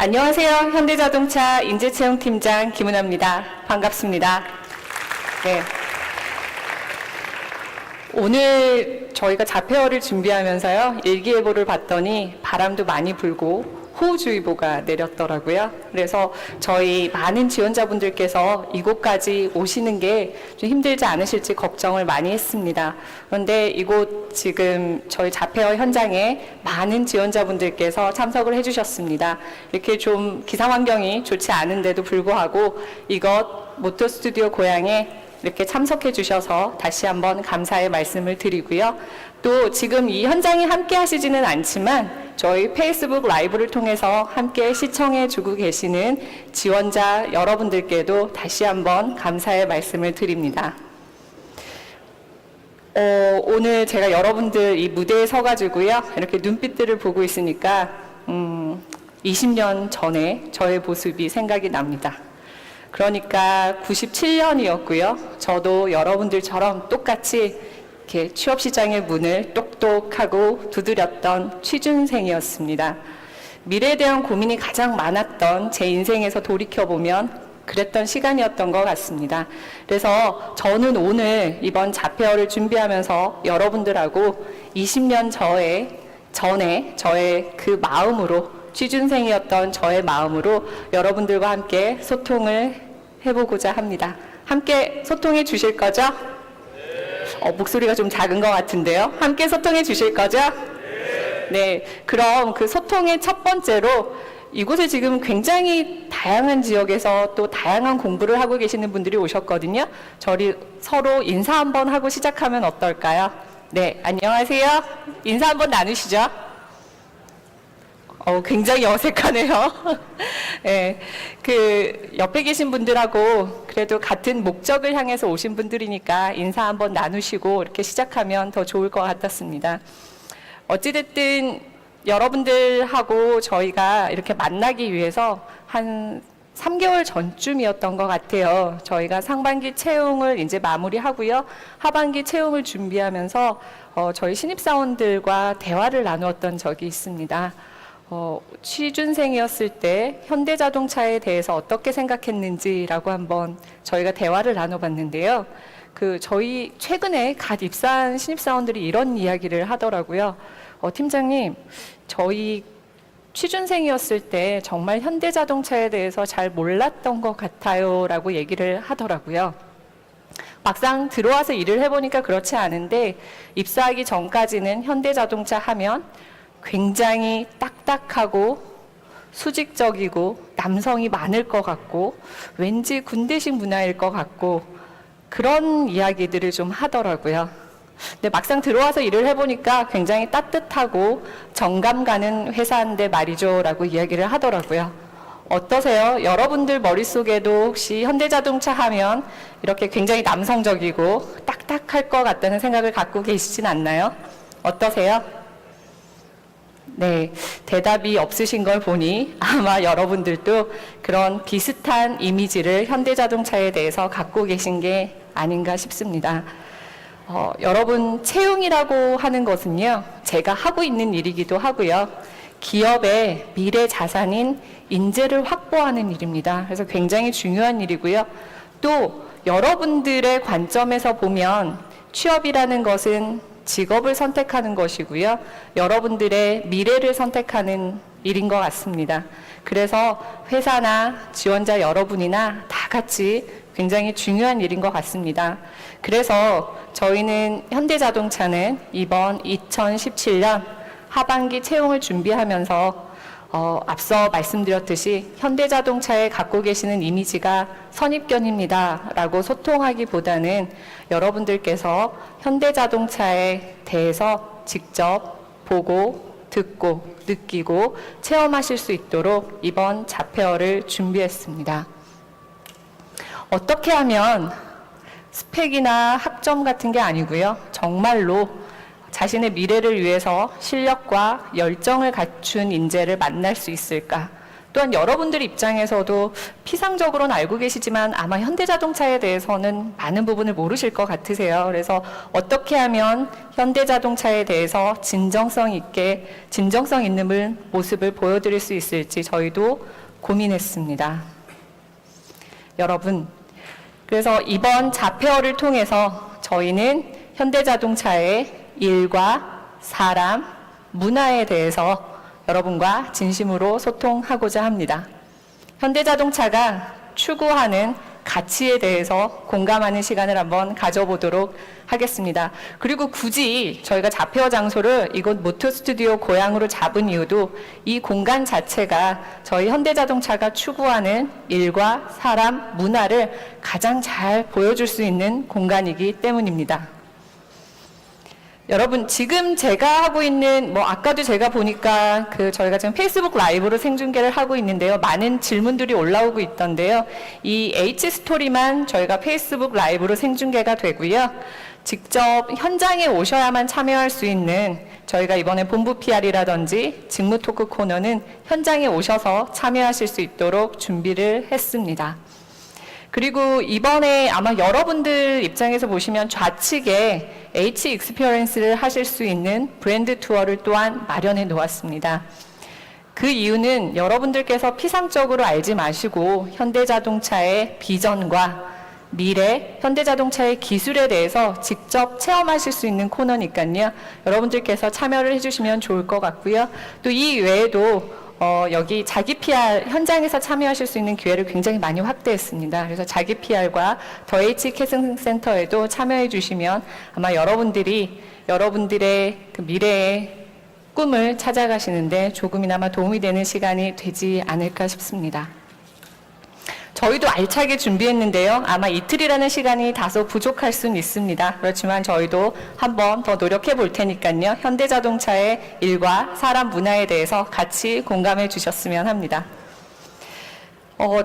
안녕하세요. 현대자동차 인재채용팀장 김은아입니다. 반갑습니다. 네. 오늘 저희가 자폐어를 준비하면서요, 일기예보를 봤더니 바람도 많이 불고 호우주의보가 내렸더라고요. 그래서 저희 많은 지원자분들께서 이곳까지 오시는 게 좀 힘들지 않으실지 걱정을 많이 했습니다. 그런데 이곳 지금 저희 자폐어 현장에 많은 지원자분들께서 참석을 해주셨습니다. 이렇게 좀 기상 환경이 좋지 않은데도 불구하고 이곳 모터스튜디오 고향에 이렇게 참석해 주셔서 다시 한번 감사의 말씀을 드리고요. 또 지금 이 현장에 함께 하시지는 않지만 저희 페이스북 라이브를 통해서 함께 시청해 주고 계시는 지원자 여러분들께도 다시 한번 감사의 말씀을 드립니다. 오늘 제가 여러분들 이 무대에 서가지고요, 이렇게 눈빛들을 보고 있으니까 20년 전에 저의 모습이 생각이 납니다. 그러니까 97년이었고요. 저도 여러분들처럼 똑같이 이렇게 취업시장의 문을 똑똑하고 두드렸던 취준생이었습니다. 미래에 대한 고민이 가장 많았던 제 인생에서 돌이켜보면 그랬던 시간이었던 것 같습니다. 그래서 저는 오늘 이번 자폐어를 준비하면서 여러분들하고 20년 전에 저의 그 마음으로, 취준생이었던 저의 마음으로 여러분들과 함께 소통을 해보고자 합니다. 함께 소통해 주실 거죠? 목소리가 좀 작은 것 같은데요. 함께 소통해 주실 거죠? 네. 그럼 그 소통의 첫 번째로 이곳에 지금 굉장히 다양한 지역에서 또 다양한 공부를 하고 계시는 분들이 오셨거든요. 저희 서로 인사 한번 하고 시작하면 어떨까요? 네. 안녕하세요. 인사 한번 나누시죠. 굉장히 어색하네요. 네, 그 옆에 계신 분들하고 그래도 같은 목적을 향해서 오신 분들이니까 인사 한번 나누시고 이렇게 시작하면 더 좋을 것 같았습니다. 어찌됐든 여러분들하고 저희가 이렇게 만나기 위해서 한 3개월 전쯤이었던 것 같아요. 저희가 상반기 채용을 이제 마무리하고요. 하반기 채용을 준비하면서 저희 신입사원들과 대화를 나누었던 적이 있습니다. 취준생이었을 때 현대자동차에 대해서 어떻게 생각했는지라고 한번 저희가 대화를 나눠봤는데요. 저희 최근에 갓 입사한 신입사원들이 이런 이야기를 하더라고요. 팀장님, 저희 취준생이었을 때 정말 현대자동차에 대해서 잘 몰랐던 것 같아요 라고 얘기를 하더라고요. 막상 들어와서 일을 해보니까 그렇지 않은데 입사하기 전까지는 현대자동차 하면 굉장히 딱딱하고 수직적이고 남성이 많을 것 같고 왠지 군대식 문화일 것 같고 그런 이야기들을 좀 하더라고요. 근데 막상 들어와서 일을 해보니까 굉장히 따뜻하고 정감 가는 회사인데 말이죠 라고 이야기를 하더라고요. 어떠세요? 여러분들 머릿속에도 혹시 현대자동차 하면 이렇게 굉장히 남성적이고 딱딱할 것 같다는 생각을 갖고 계시진 않나요? 어떠세요? 네, 대답이 없으신 걸 보니 아마 여러분들도 그런 비슷한 이미지를 현대자동차에 대해서 갖고 계신 게 아닌가 싶습니다. 여러분, 채용이라고 하는 것은요, 제가 하고 있는 일이기도 하고요. 기업의 미래 자산인 인재를 확보하는 일입니다. 그래서 굉장히 중요한 일이고요. 또 여러분들의 관점에서 보면 취업이라는 것은 직업을 선택하는 것이고요. 여러분들의 미래를 선택하는 일인 것 같습니다. 그래서 회사나 지원자 여러분이나 다 같이 굉장히 중요한 일인 것 같습니다. 그래서 저희는 현대자동차는 이번 2017년 하반기 채용을 준비하면서 앞서 말씀드렸듯이 현대자동차에 갖고 계시는 이미지가 선입견입니다 라고 소통하기보다는 여러분들께서 현대자동차에 대해서 직접 보고 듣고 느끼고 체험하실 수 있도록 이번 자폐어를 준비했습니다. 어떻게 하면 스펙이나 학점 같은 게 아니고요. 정말로 자신의 미래를 위해서 실력과 열정을 갖춘 인재를 만날 수 있을까? 또한 여러분들 입장에서도 피상적으로는 알고 계시지만 아마 현대자동차에 대해서는 많은 부분을 모르실 것 같으세요. 그래서 어떻게 하면 현대자동차에 대해서 진정성 있는 모습을 보여드릴 수 있을지 저희도 고민했습니다. 여러분, 그래서 이번 자폐어를 통해서 저희는 현대자동차의 일과 사람, 문화에 대해서 여러분과 진심으로 소통하고자 합니다. 현대자동차가 추구하는 가치에 대해서 공감하는 시간을 한번 가져보도록 하겠습니다. 그리고 굳이 저희가 자폐어 장소를 이곳 모터스튜디오 고향으로 잡은 이유도 이 공간 자체가 저희 현대자동차가 추구하는 일과 사람, 문화를 가장 잘 보여줄 수 있는 공간이기 때문입니다. 여러분, 지금 제가 하고 있는, 아까도 제가 보니까 저희가 지금 페이스북 라이브로 생중계를 하고 있는데요. 많은 질문들이 올라오고 있던데요. 이 H스토리만 저희가 페이스북 라이브로 생중계가 되고요. 직접 현장에 오셔야만 참여할 수 있는 저희가 이번에 본부 PR이라든지 직무 토크 코너는 현장에 오셔서 참여하실 수 있도록 준비를 했습니다. 그리고 이번에 아마 여러분들 입장에서 보시면 좌측에 H 익스피리언스를 하실 수 있는 브랜드 투어를 또한 마련해 놓았습니다. 그 이유는 여러분들께서 피상적으로 알지 마시고 현대자동차의 비전과 미래, 현대자동차의 기술에 대해서 직접 체험하실 수 있는 코너니까요. 여러분들께서 참여를 해주시면 좋을 것 같고요. 또 이 외에도 여기 자기 PR 현장에서 참여하실 수 있는 기회를 굉장히 많이 확대했습니다. 그래서 자기 PR과 더 H 캐스팅센터에도 참여해 주시면 아마 여러분들의 그 미래의 꿈을 찾아가시는데 조금이나마 도움이 되는 시간이 되지 않을까 싶습니다. 저희도 알차게 준비했는데요. 아마 이틀이라는 시간이 다소 부족할 수는 있습니다. 그렇지만 저희도 한번 더 노력해 볼 테니까요. 현대자동차의 일과 사람 문화에 대해서 같이 공감해 주셨으면 합니다.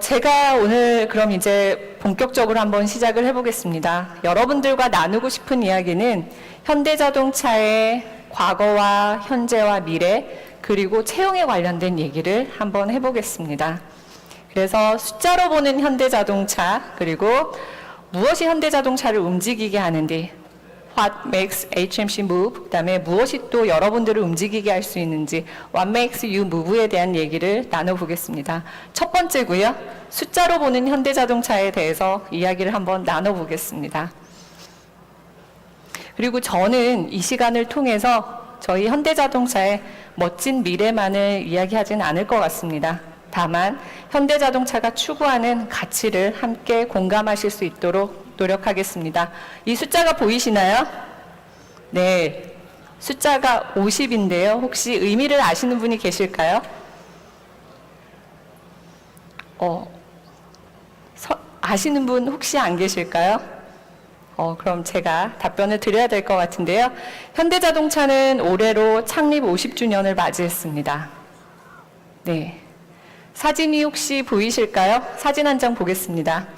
제가 오늘 그럼 이제 본격적으로 한번 시작을 해보겠습니다. 여러분들과 나누고 싶은 이야기는 현대자동차의 과거와 현재와 미래 그리고 채용에 관련된 얘기를 한번 해보겠습니다. 그래서 숫자로 보는 현대자동차, 그리고 무엇이 현대자동차를 움직이게 하는지, What makes HMC move, 그 다음에 무엇이 또 여러분들을 움직이게 할 수 있는지, What makes you move에 대한 얘기를 나눠보겠습니다. 첫 번째고요. 숫자로 보는 현대자동차에 대해서 이야기를 한번 나눠보겠습니다. 그리고 저는 이 시간을 통해서 저희 현대자동차의 멋진 미래만을 이야기하지는 않을 것 같습니다. 다만 현대자동차가 추구하는 가치를 함께 공감하실 수 있도록 노력하겠습니다. 이 숫자가 보이시나요? 네, 숫자가 50인데요. 혹시 의미를 아시는 분이 계실까요? 아시는 분 혹시 안 계실까요? 그럼 제가 답변을 드려야 될 것 같은데요. 현대자동차는 올해로 창립 50주년을 맞이했습니다. 네. 사진이 혹시 보이실까요? 사진 한 장 보겠습니다.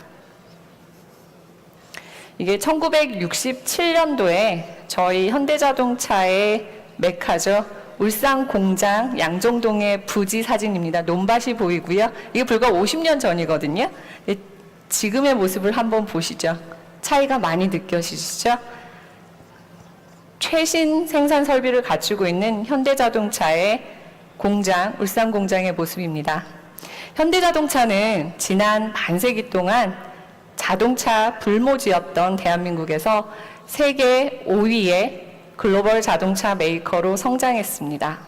이게 1967년도에 저희 현대자동차의 메카죠. 울산 공장 양정동의 부지 사진입니다. 논밭이 보이고요. 이게 불과 50년 전이거든요. 지금의 모습을 한번 보시죠. 차이가 많이 느껴지시죠? 최신 생산 설비를 갖추고 있는 현대자동차의 공장, 울산 공장의 모습입니다. 현대자동차는 지난 반세기 동안 자동차 불모지였던 대한민국에서 세계 5위의 글로벌 자동차 메이커로 성장했습니다.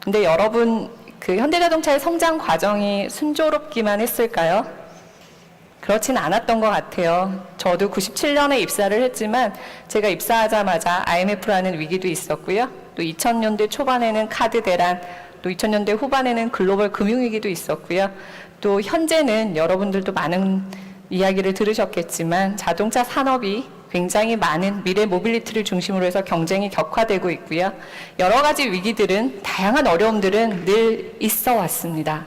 근데 여러분, 그 현대자동차의 성장 과정이 순조롭기만 했을까요? 그렇진 않았던 것 같아요. 저도 97년에 입사를 했지만 제가 입사하자마자 IMF라는 위기도 있었고요. 또 2000년대 초반에는 카드 대란, 또 2000년대 후반에는 글로벌 금융위기도 있었고요. 또 현재는 여러분들도 많은 이야기를 들으셨겠지만 자동차 산업이 굉장히 많은 미래 모빌리티를 중심으로 해서 경쟁이 격화되고 있고요. 여러 가지 위기들은, 다양한 어려움들은 늘 있어 왔습니다.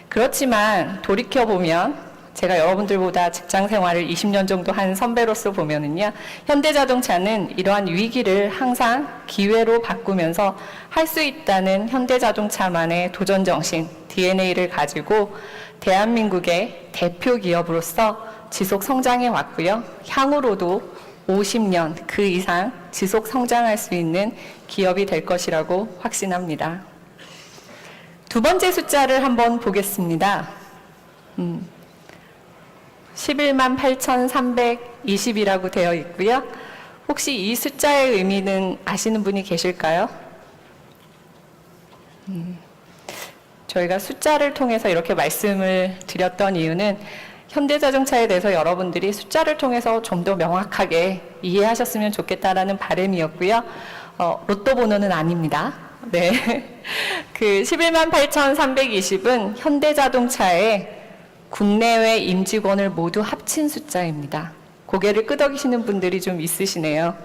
그렇지만 돌이켜보면 제가 여러분들보다 직장 생활을 20년 정도 한 선배로서 보면은요, 현대자동차는 이러한 위기를 항상 기회로 바꾸면서 할 수 있다는 현대자동차만의 도전 정신, DNA를 가지고 대한민국의 대표 기업으로서 지속 성장해 왔고요. 향후로도 50년 그 이상 지속 성장할 수 있는 기업이 될 것이라고 확신합니다. 두 번째 숫자를 한번 보겠습니다. 11만 8,320이라고 되어 있고요. 혹시 이 숫자의 의미는 아시는 분이 계실까요? 저희가 숫자를 통해서 이렇게 말씀을 드렸던 이유는 현대자동차에 대해서 여러분들이 숫자를 통해서 좀 더 명확하게 이해하셨으면 좋겠다라는 바람이었고요. 로또 번호는 아닙니다. 네. 그 11만 8,320은 현대자동차의 국내외 임직원을 모두 합친 숫자입니다. 고개를 끄덕이시는 분들이 좀 있으시네요.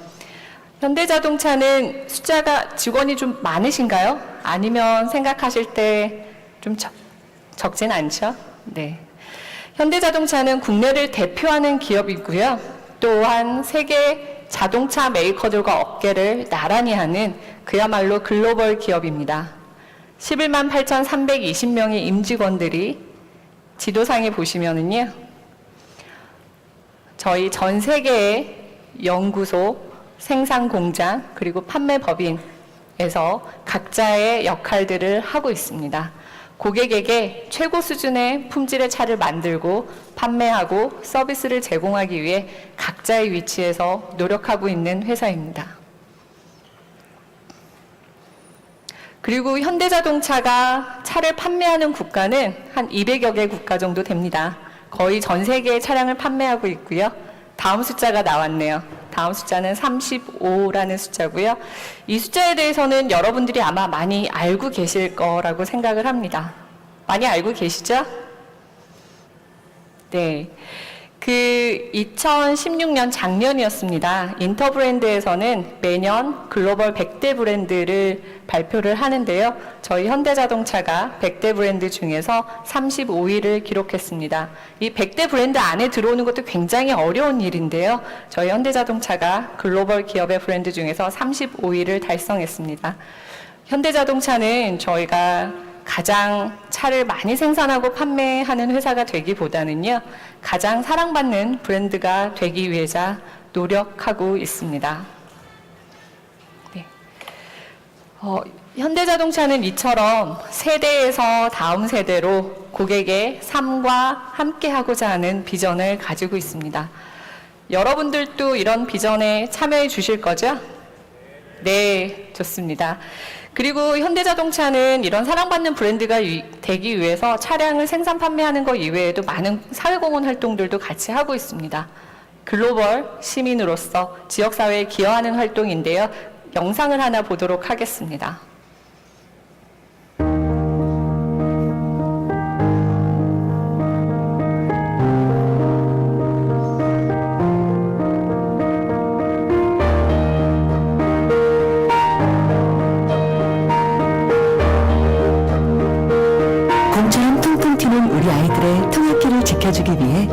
현대자동차는 숫자가 직원이 좀 많으신가요? 아니면 생각하실 때 좀 적진 않죠? 네. 현대자동차는 국내를 대표하는 기업이고요. 또한 세계 자동차 메이커들과 어깨를 나란히 하는 그야말로 글로벌 기업입니다. 11만 8,320명의 임직원들이 지도상에 보시면은요, 저희 전 세계의 연구소, 생산 공장, 그리고 판매 법인에서 각자의 역할들을 하고 있습니다. 고객에게 최고 수준의 품질의 차를 만들고 판매하고 서비스를 제공하기 위해 각자의 위치에서 노력하고 있는 회사입니다. 그리고 현대자동차가 차를 판매하는 국가는 한 200여 개 국가 정도 됩니다. 거의 전 세계의 차량을 판매하고 있고요. 다음 숫자가 나왔네요. 다음 숫자는 35라는 숫자고요. 이 숫자에 대해서는 여러분들이 아마 많이 알고 계실 거라고 생각을 합니다. 많이 알고 계시죠? 네. 그 2016년 작년이었습니다. 인터브랜드에서는 매년 글로벌 100대 브랜드를 발표를 하는데요. 저희 현대자동차가 100대 브랜드 중에서 35위를 기록했습니다. 이 100대 브랜드 안에 들어오는 것도 굉장히 어려운 일인데요. 저희 현대자동차가 글로벌 기업의 브랜드 중에서 35위를 달성했습니다. 현대자동차는 저희가 가장 차를 많이 생산하고 판매하는 회사가 되기보다는요, 가장 사랑받는 브랜드가 되기 위해서 노력하고 있습니다. 네. 현대자동차는 이처럼 세대에서 다음 세대로 고객의 삶과 함께하고자 하는 비전을 가지고 있습니다. 여러분들도 이런 비전에 참여해 주실 거죠? 네, 좋습니다. 그리고 현대자동차는 이런 사랑받는 브랜드가 되기 위해서 차량을 생산 판매하는 것 이외에도 많은 사회공헌 활동들도 같이 하고 있습니다. 글로벌 시민으로서 지역사회에 기여하는 활동인데요. 영상을 하나 보도록 하겠습니다. 곰처럼 퉁퉁 튀는 우리 아이들의 통학길을 지켜주기 위해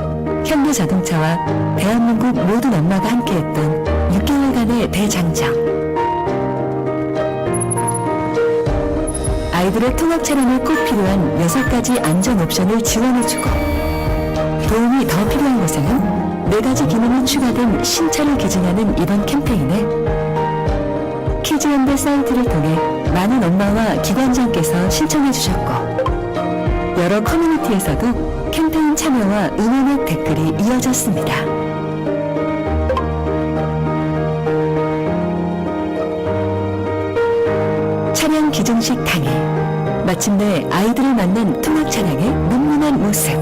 현대자동차와 대한민국 모든 엄마가 함께했던 6개월간의 대장정. 아이들의 통학 차량에 꼭 필요한 6가지 안전 옵션을 지원해주고, 도움이 더 필요한 곳에는 4가지 기능이 추가된 신차를 기증하는 이번 캠페인에 키즈현대 사이트를 통해 많은 엄마와 기관장께서 신청해 주셨고, 여러 커뮤니티에서도 캠페인 참여와 응원의 댓글이 이어졌습니다. 차량 기증식 당일, 마침내 아이들을 만난 통학 차량의 문문한 모습.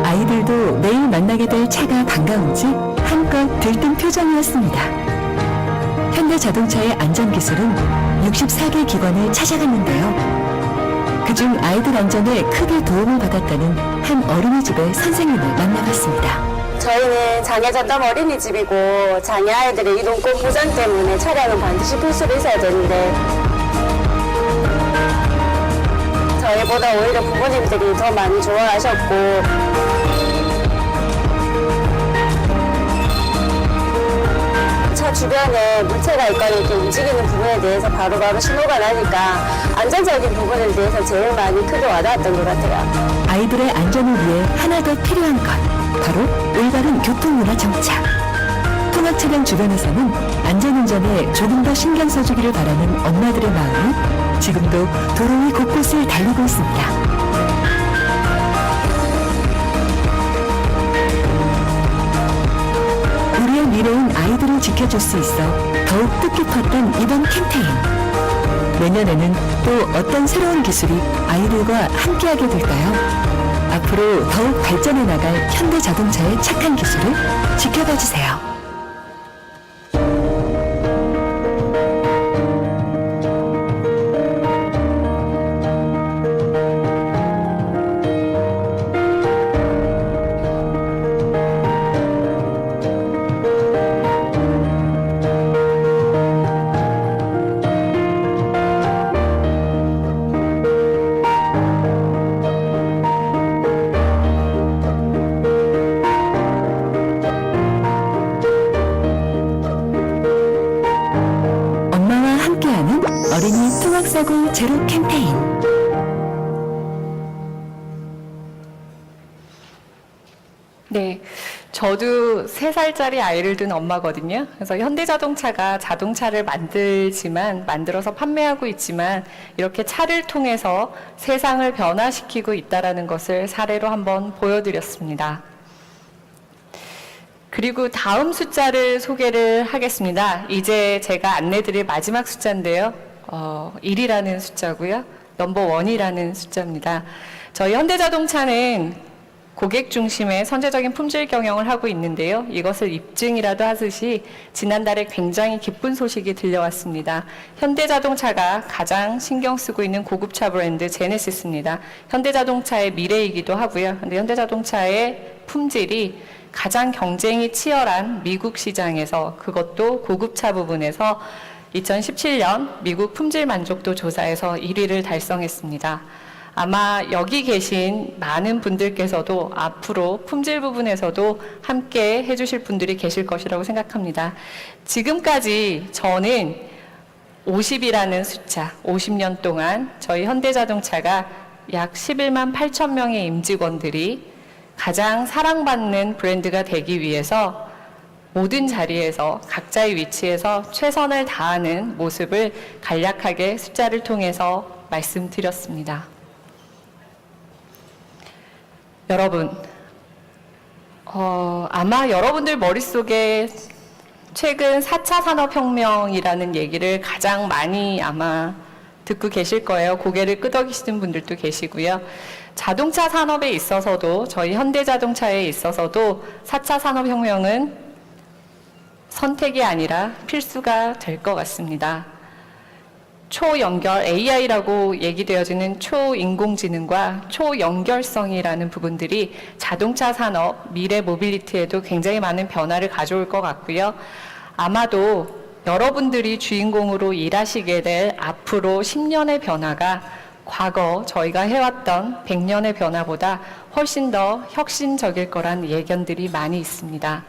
아이들도 내일 만나게 될 차가 반가운지 한껏 들뜬 표정이었습니다. 현대자동차의 안전기술은 64개 기관을 찾아갔는데요. 그중 아이들 안전에 크게 도움을 받았다는 한 어린이집의 선생님을 만나봤습니다. 저희는 장애전담 어린이집이고 장애 아이들의 이동권 보장 때문에 차량은 반드시 필수로 있어야 되는데 저희보다 오히려 부모님들이 더 많이 좋아하셨고 주변에 물체가 있거나 이렇게 움직이는 부분에 대해서 바로바로 신호가 나니까 안전적인 부분에 대해서 제일 많이 크게 와닿았던 것 같아요. 아이들의 안전을 위해 하나 더 필요한 것, 바로 올바른 교통문화 정착. 통학 차량 주변에서는 안전운전에 조금 더 신경 써주기를 바라는 엄마들의 마음이 지금도 도로 위 곳곳을 달리고 있습니다. 우리의 미래인 아이들을 지켜줄 수 있어 더욱 뜻깊었던 이번 캠페인. 내년에는 또 어떤 새로운 기술이 아이들과 함께하게 될까요? 앞으로 더욱 발전해 나갈 현대자동차의 착한 기술을 지켜봐 주세요. 어린이 통학사고 제로 캠페인. 네, 저도 3살짜리 아이를 둔 엄마거든요. 그래서 현대자동차가 자동차를 만들어서 판매하고 있지만 이렇게 차를 통해서 세상을 변화시키고 있다는 것을 사례로 한번 보여드렸습니다. 그리고 다음 숫자를 소개를 하겠습니다. 이제 제가 안내드릴 마지막 숫자인데요. 1이라는 숫자고요. 넘버 1이라는 숫자입니다. 저희 현대자동차는 고객 중심의 선제적인 품질 경영을 하고 있는데요. 이것을 입증이라도 하듯이 지난달에 굉장히 기쁜 소식이 들려왔습니다. 현대자동차가 가장 신경 쓰고 있는 고급차 브랜드 제네시스입니다. 현대자동차의 미래이기도 하고요. 근데 현대자동차의 품질이 가장 경쟁이 치열한 미국 시장에서, 그것도 고급차 부분에서 2017년 미국 품질 만족도 조사에서 1위를 달성했습니다. 아마 여기 계신 많은 분들께서도 앞으로 품질 부분에서도 함께 해주실 분들이 계실 것이라고 생각합니다. 지금까지 저는 50이라는 숫자, 50년 동안 저희 현대자동차가 약 11만 8천 명의 임직원들이 가장 사랑받는 브랜드가 되기 위해서 모든 자리에서 각자의 위치에서 최선을 다하는 모습을 간략하게 숫자를 통해서 말씀드렸습니다. 여러분, 아마 여러분들 머릿속에 최근 4차 산업혁명이라는 얘기를 가장 많이 아마 듣고 계실 거예요. 고개를 끄덕이시는 분들도 계시고요. 자동차 산업에 있어서도, 저희 현대자동차에 있어서도 4차 산업혁명은 선택이 아니라 필수가 될 것 같습니다. 초연결 AI라고 얘기되어지는 초인공지능과 초연결성이라는 부분들이 자동차 산업, 미래 모빌리티에도 굉장히 많은 변화를 가져올 것 같고요. 아마도 여러분들이 주인공으로 일하시게 될 앞으로 10년의 변화가 과거 저희가 해왔던 100년의 변화보다 훨씬 더 혁신적일 거란 예견들이 많이 있습니다.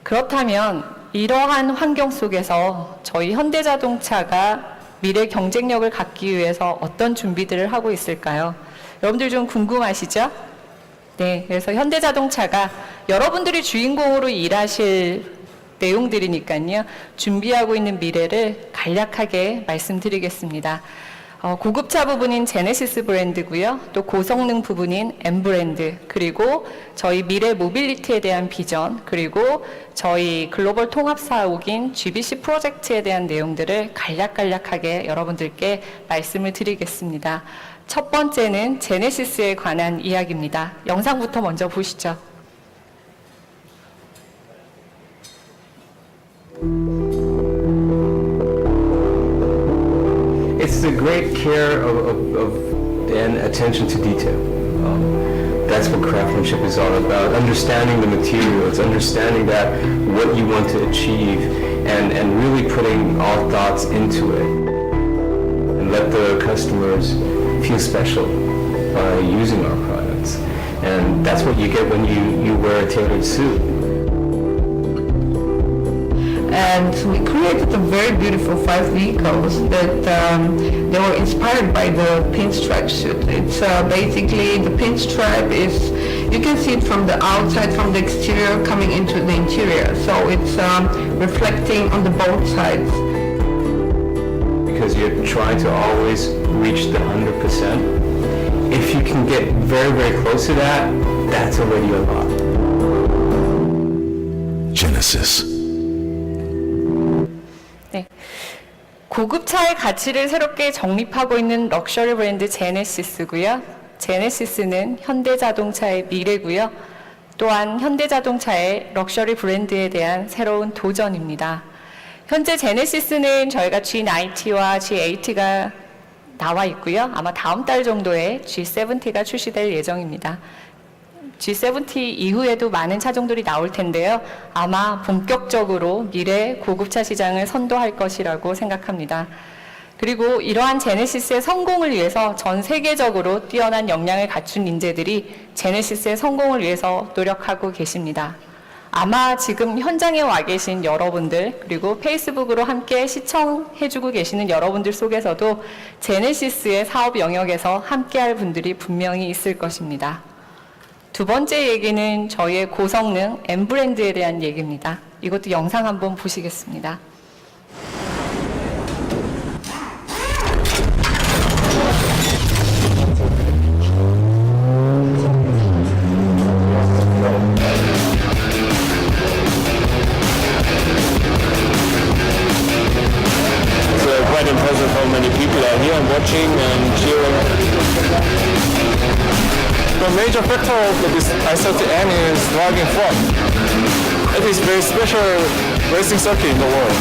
그렇다면 이러한 환경 속에서 저희 현대자동차가 미래 경쟁력을 갖기 위해서 어떤 준비들을 하고 있을까요? 여러분들 좀 궁금하시죠? 네, 그래서 현대자동차가 여러분들이 주인공으로 일하실 내용들이니까요. 준비하고 있는 미래를 간략하게 말씀드리겠습니다. 고급차 부분인 제네시스 브랜드고요. 또 고성능 부분인 M 브랜드, 그리고 저희 미래 모빌리티에 대한 비전, 그리고 저희 글로벌 통합 사옥인 GBC 프로젝트에 대한 내용들을 간략하게 여러분들께 말씀을 드리겠습니다. 첫 번째는 제네시스에 관한 이야기입니다. 영상부터 먼저 보시죠. It's the great care and attention to detail. That's what craftsmanship is all about. Understanding the materials, understanding that what you want to achieve, and really putting all thoughts into it. And let the customers feel special by using our products. And that's what you get when you wear a tailored suit. and we created a very beautiful 5 vehicles that they were inspired by the pinstripe suit. It's basically the pinstripe is, you can see it from the outside, from the exterior coming into the interior, so it's reflecting on the both sides. Because you're trying to always reach the 100%. If you can get very, very close to that, that's already a lot. Genesis. 네. 고급차의 가치를 새롭게 정립하고 있는 럭셔리 브랜드 제네시스고요. 제네시스는 현대자동차의 미래고요. 또한 현대자동차의 럭셔리 브랜드에 대한 새로운 도전입니다. 현재 제네시스는 저희가 G90와 G80가 나와 있고요. 아마 다음 달 정도에 G70가 출시될 예정입니다. G70 이후에도 많은 차종들이 나올 텐데요. 아마 본격적으로 미래 고급차 시장을 선도할 것이라고 생각합니다. 그리고 이러한 제네시스의 성공을 위해서 전 세계적으로 뛰어난 역량을 갖춘 인재들이 제네시스의 성공을 위해서 노력하고 계십니다. 아마 지금 현장에 와 계신 여러분들, 그리고 페이스북으로 함께 시청해주고 계시는 여러분들 속에서도 제네시스의 사업 영역에서 함께할 분들이 분명히 있을 것입니다. 두 번째 얘기는 저희의 고성능 M 브랜드에 대한 얘기입니다. 이것도 영상 한번 보시겠습니다. Quite impressive how many people are here and watching and cheering. The major factor of this I30N is driving fun. It is very special racing circuit in the world.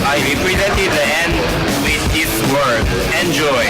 I represented the N with this word, enjoy.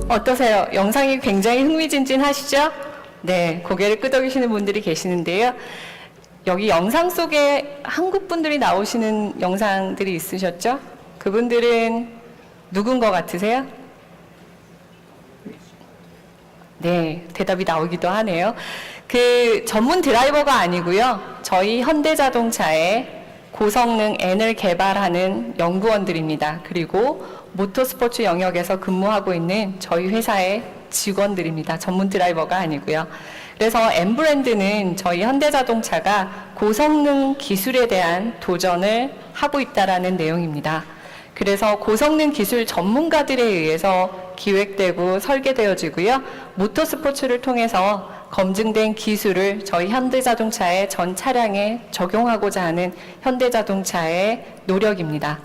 어떠세요? 영상이 굉장히 흥미진진하시죠? 네, 고개를 끄덕이시는 분들이 계시는데요. 여기 영상 속에 한국 분들이 나오시는 영상들이 있으셨죠? 그분들은 누군 것 같으세요? 네, 대답이 나오기도 하네요. 그 전문 드라이버가 아니고요. 저희 현대자동차의 고성능 N을 개발하는 연구원들입니다. 그리고 모터스포츠 영역에서 근무하고 있는 저희 회사의 직원들입니다. 전문 드라이버가 아니고요. 그래서 M 브랜드는 저희 현대자동차가 고성능 기술에 대한 도전을 하고 있다라는 내용입니다. 그래서 고성능 기술 전문가들에 의해서 기획되고 설계되어지고요. 모터스포츠를 통해서 검증된 기술을 저희 현대자동차의 전 차량에 적용하고자 하는 현대자동차의 노력입니다.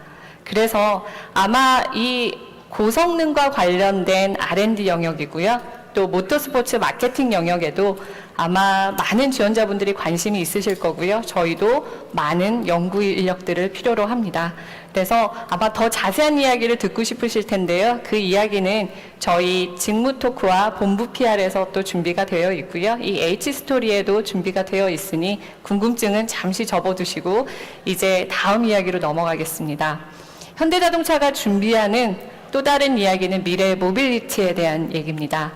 그래서 아마 이 고성능과 관련된 R&D 영역이고요. 또 모터스포츠 마케팅 영역에도 아마 많은 지원자분들이 관심이 있으실 거고요. 저희도 많은 연구 인력들을 필요로 합니다. 그래서 아마 더 자세한 이야기를 듣고 싶으실 텐데요. 그 이야기는 저희 직무 토크와 본부 PR에서 또 준비가 되어 있고요. 이 H스토리에도 준비가 되어 있으니 궁금증은 잠시 접어두시고 이제 다음 이야기로 넘어가겠습니다. 현대자동차가 준비하는 또 다른 이야기는 미래의 모빌리티에 대한 얘기입니다.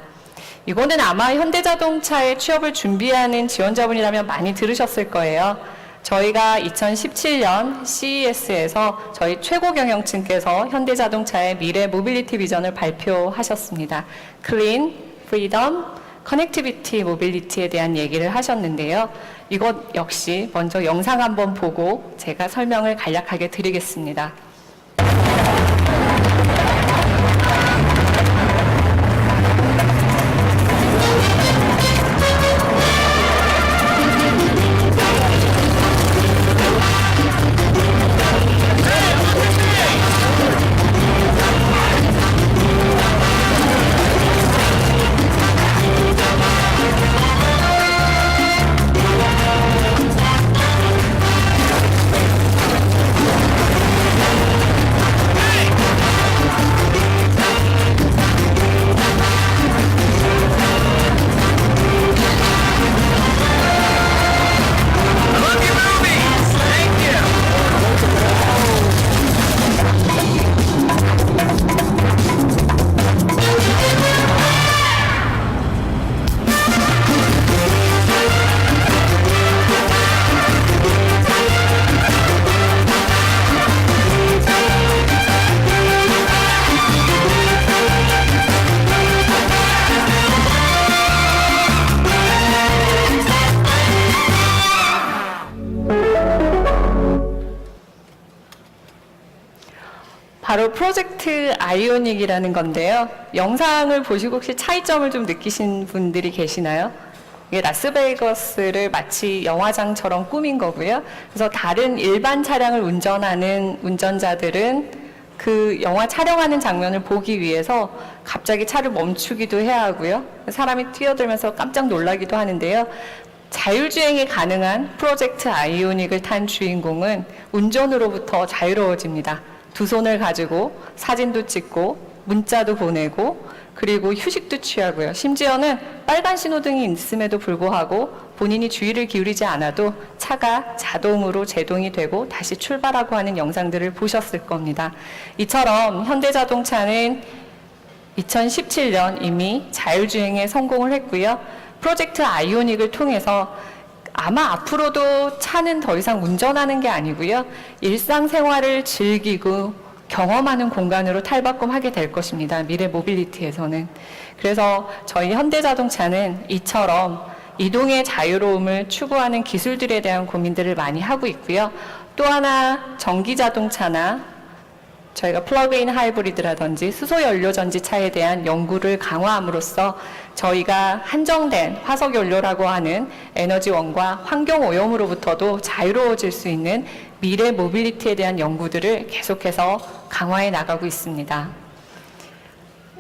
이거는 아마 현대자동차의 취업을 준비하는 지원자분이라면 많이 들으셨을 거예요. 저희가 2017년 CES에서 저희 최고 경영층께서 현대자동차의 미래 모빌리티 비전을 발표하셨습니다. 클린, 프리덤, 커넥티비티, 모빌리티에 대한 얘기를 하셨는데요. 이것 역시 먼저 영상 한번 보고 제가 설명을 간략하게 드리겠습니다. 바로 프로젝트 아이오닉이라는 건데요. 영상을 보시고 혹시 차이점을 좀 느끼신 분들이 계시나요? 이게 라스베이거스를 마치 영화장처럼 꾸민 거고요. 그래서 다른 일반 차량을 운전하는 운전자들은 그 영화 촬영하는 장면을 보기 위해서 갑자기 차를 멈추기도 해야 하고요. 사람이 뛰어들면서 깜짝 놀라기도 하는데요. 자율주행이 가능한 프로젝트 아이오닉을 탄 주인공은 운전으로부터 자유로워집니다. 두 손을 가지고 사진도 찍고 문자도 보내고 그리고 휴식도 취하고요. 심지어는 빨간 신호등이 있음에도 불구하고 본인이 주의를 기울이지 않아도 차가 자동으로 제동이 되고 다시 출발하고 하는 영상들을 보셨을 겁니다. 이처럼 현대자동차는 2017년 이미 자율주행에 성공을 했고요. 프로젝트 아이오닉을 통해서 아마 앞으로도 차는 더 이상 운전하는 게 아니고요. 일상생활을 즐기고 경험하는 공간으로 탈바꿈하게 될 것입니다. 미래 모빌리티에서는. 그래서 저희 현대자동차는 이처럼 이동의 자유로움을 추구하는 기술들에 대한 고민들을 많이 하고 있고요. 또 하나 전기자동차나 저희가 플러그인 하이브리드라든지 수소연료전지차에 대한 연구를 강화함으로써 저희가 한정된 화석연료라고 하는 에너지원과 환경오염으로부터도 자유로워질 수 있는 미래 모빌리티에 대한 연구들을 계속해서 강화해 나가고 있습니다.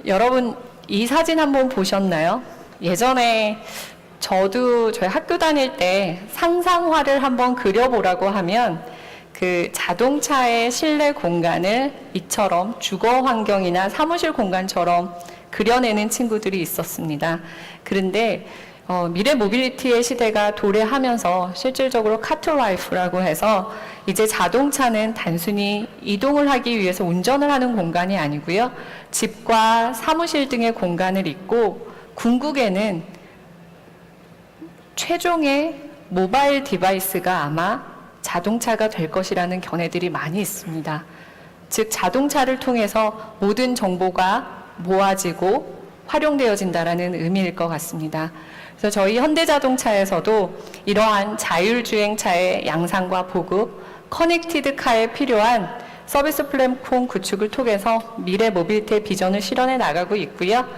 여러분, 이 사진 한번 보셨나요? 예전에 저도 저희 학교 다닐 때 상상화를 한번 그려보라고 하면 그 자동차의 실내 공간을 이처럼 주거 환경이나 사무실 공간처럼 그려내는 친구들이 있었습니다. 그런데 미래 모빌리티의 시대가 도래하면서 실질적으로 카트라이프라고 해서 이제 자동차는 단순히 이동을 하기 위해서 운전을 하는 공간이 아니고요. 집과 사무실 등의 공간을 잇고 궁극에는 최종의 모바일 디바이스가 아마 자동차가 될 것이라는 견해들이 많이 있습니다. 즉 자동차를 통해서 모든 정보가 모아지고 활용되어진다라는 의미일 것 같습니다. 그래서 저희 현대자동차에서도 이러한 자율주행차의 양산과 보급, 커넥티드 카에 필요한 서비스 플랫폼 구축을 통해서 미래 모빌리티의 비전을 실현해 나가고 있고요.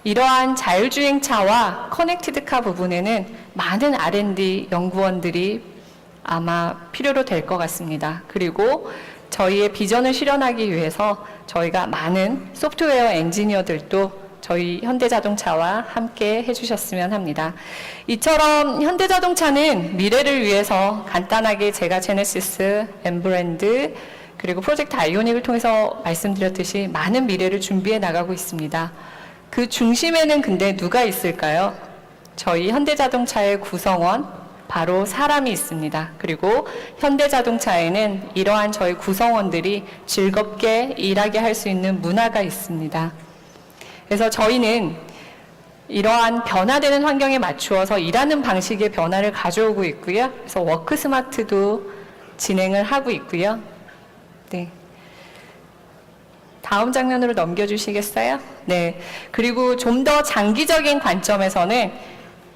이러한 자율주행차와 커넥티드 카 부분에는 많은 R&D 연구원들이 아마 필요로 될 것 같습니다. 그리고 저희의 비전을 실현하기 위해서 저희가 많은 소프트웨어 엔지니어들도 저희 현대자동차와 함께 해주셨으면 합니다. 이처럼 현대자동차는 미래를 위해서 간단하게 제가 제네시스, 엠브랜드, 그리고 프로젝트 아이오닉을 통해서 말씀드렸듯이 많은 미래를 준비해 나가고 있습니다. 그 중심에는 근데 누가 있을까요? 저희 현대자동차의 구성원, 바로 사람이 있습니다. 그리고 현대자동차에는 이러한 저희 구성원들이 즐겁게 일하게 할 수 있는 문화가 있습니다. 그래서 저희는 이러한 변화되는 환경에 맞추어서 일하는 방식의 변화를 가져오고 있고요. 그래서 워크 스마트도 진행을 하고 있고요. 네. 다음 장면으로 넘겨주시겠어요? 네. 그리고 좀 더 장기적인 관점에서는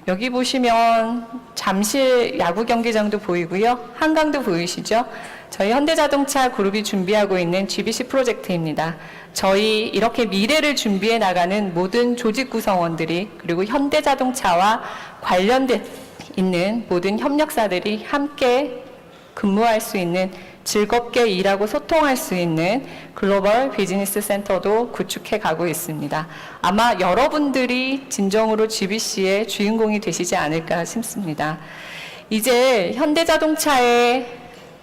여기 보시면 잠실 야구 경기장도 보이고요. 한강도 보이시죠? 저희 현대자동차 그룹이 준비하고 있는 GBC 프로젝트입니다. 저희 이렇게 미래를 준비해 나가는 모든 조직 구성원들이 그리고 현대자동차와 관련된 있는 모든 협력사들이 함께 근무할 수 있는 즐겁게 일하고 소통할 수 있는 글로벌 비즈니스 센터도 구축해 가고 있습니다. 아마 여러분들이 진정으로 GBC의 주인공이 되시지 않을까 싶습니다. 이제 현대자동차의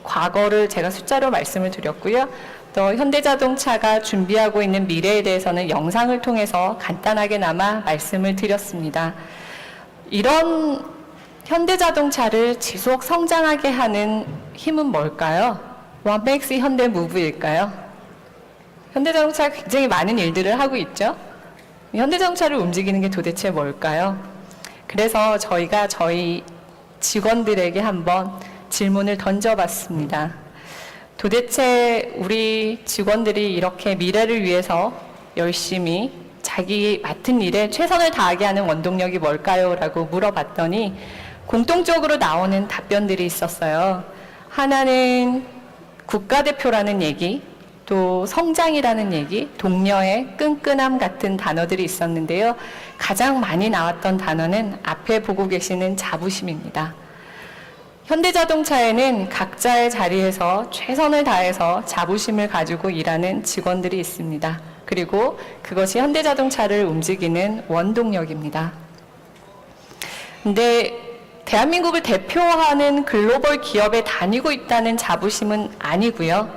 과거를 제가 숫자로 말씀을 드렸고요. 또 현대자동차가 준비하고 있는 미래에 대해서는 영상을 통해서 간단하게나마 말씀을 드렸습니다. 이런 현대자동차를 지속 성장하게 하는 힘은 뭘까요? What makes 현대 무브일까요? 현대자동차가 굉장히 많은 일들을 하고 있죠. 현대자동차를 움직이는 게 도대체 뭘까요? 그래서 저희가 저희 직원들에게 한번 질문을 던져봤습니다. 도대체 우리 직원들이 이렇게 미래를 위해서 열심히 자기 맡은 일에 최선을 다하게 하는 원동력이 뭘까요? 라고 물어봤더니 공통적으로 나오는 답변들이 있었어요. 하나는 국가대표라는 얘기, 또 성장이라는 얘기, 동료의 끈끈함 같은 단어들이 있었는데요. 가장 많이 나왔던 단어는 앞에 보고 계시는 자부심입니다. 현대자동차에는 각자의 자리에서 최선을 다해서 자부심을 가지고 일하는 직원들이 있습니다. 그리고 그것이 현대자동차를 움직이는 원동력입니다. 근데 대한민국을 대표하는 글로벌 기업에 다니고 있다는 자부심은 아니고요.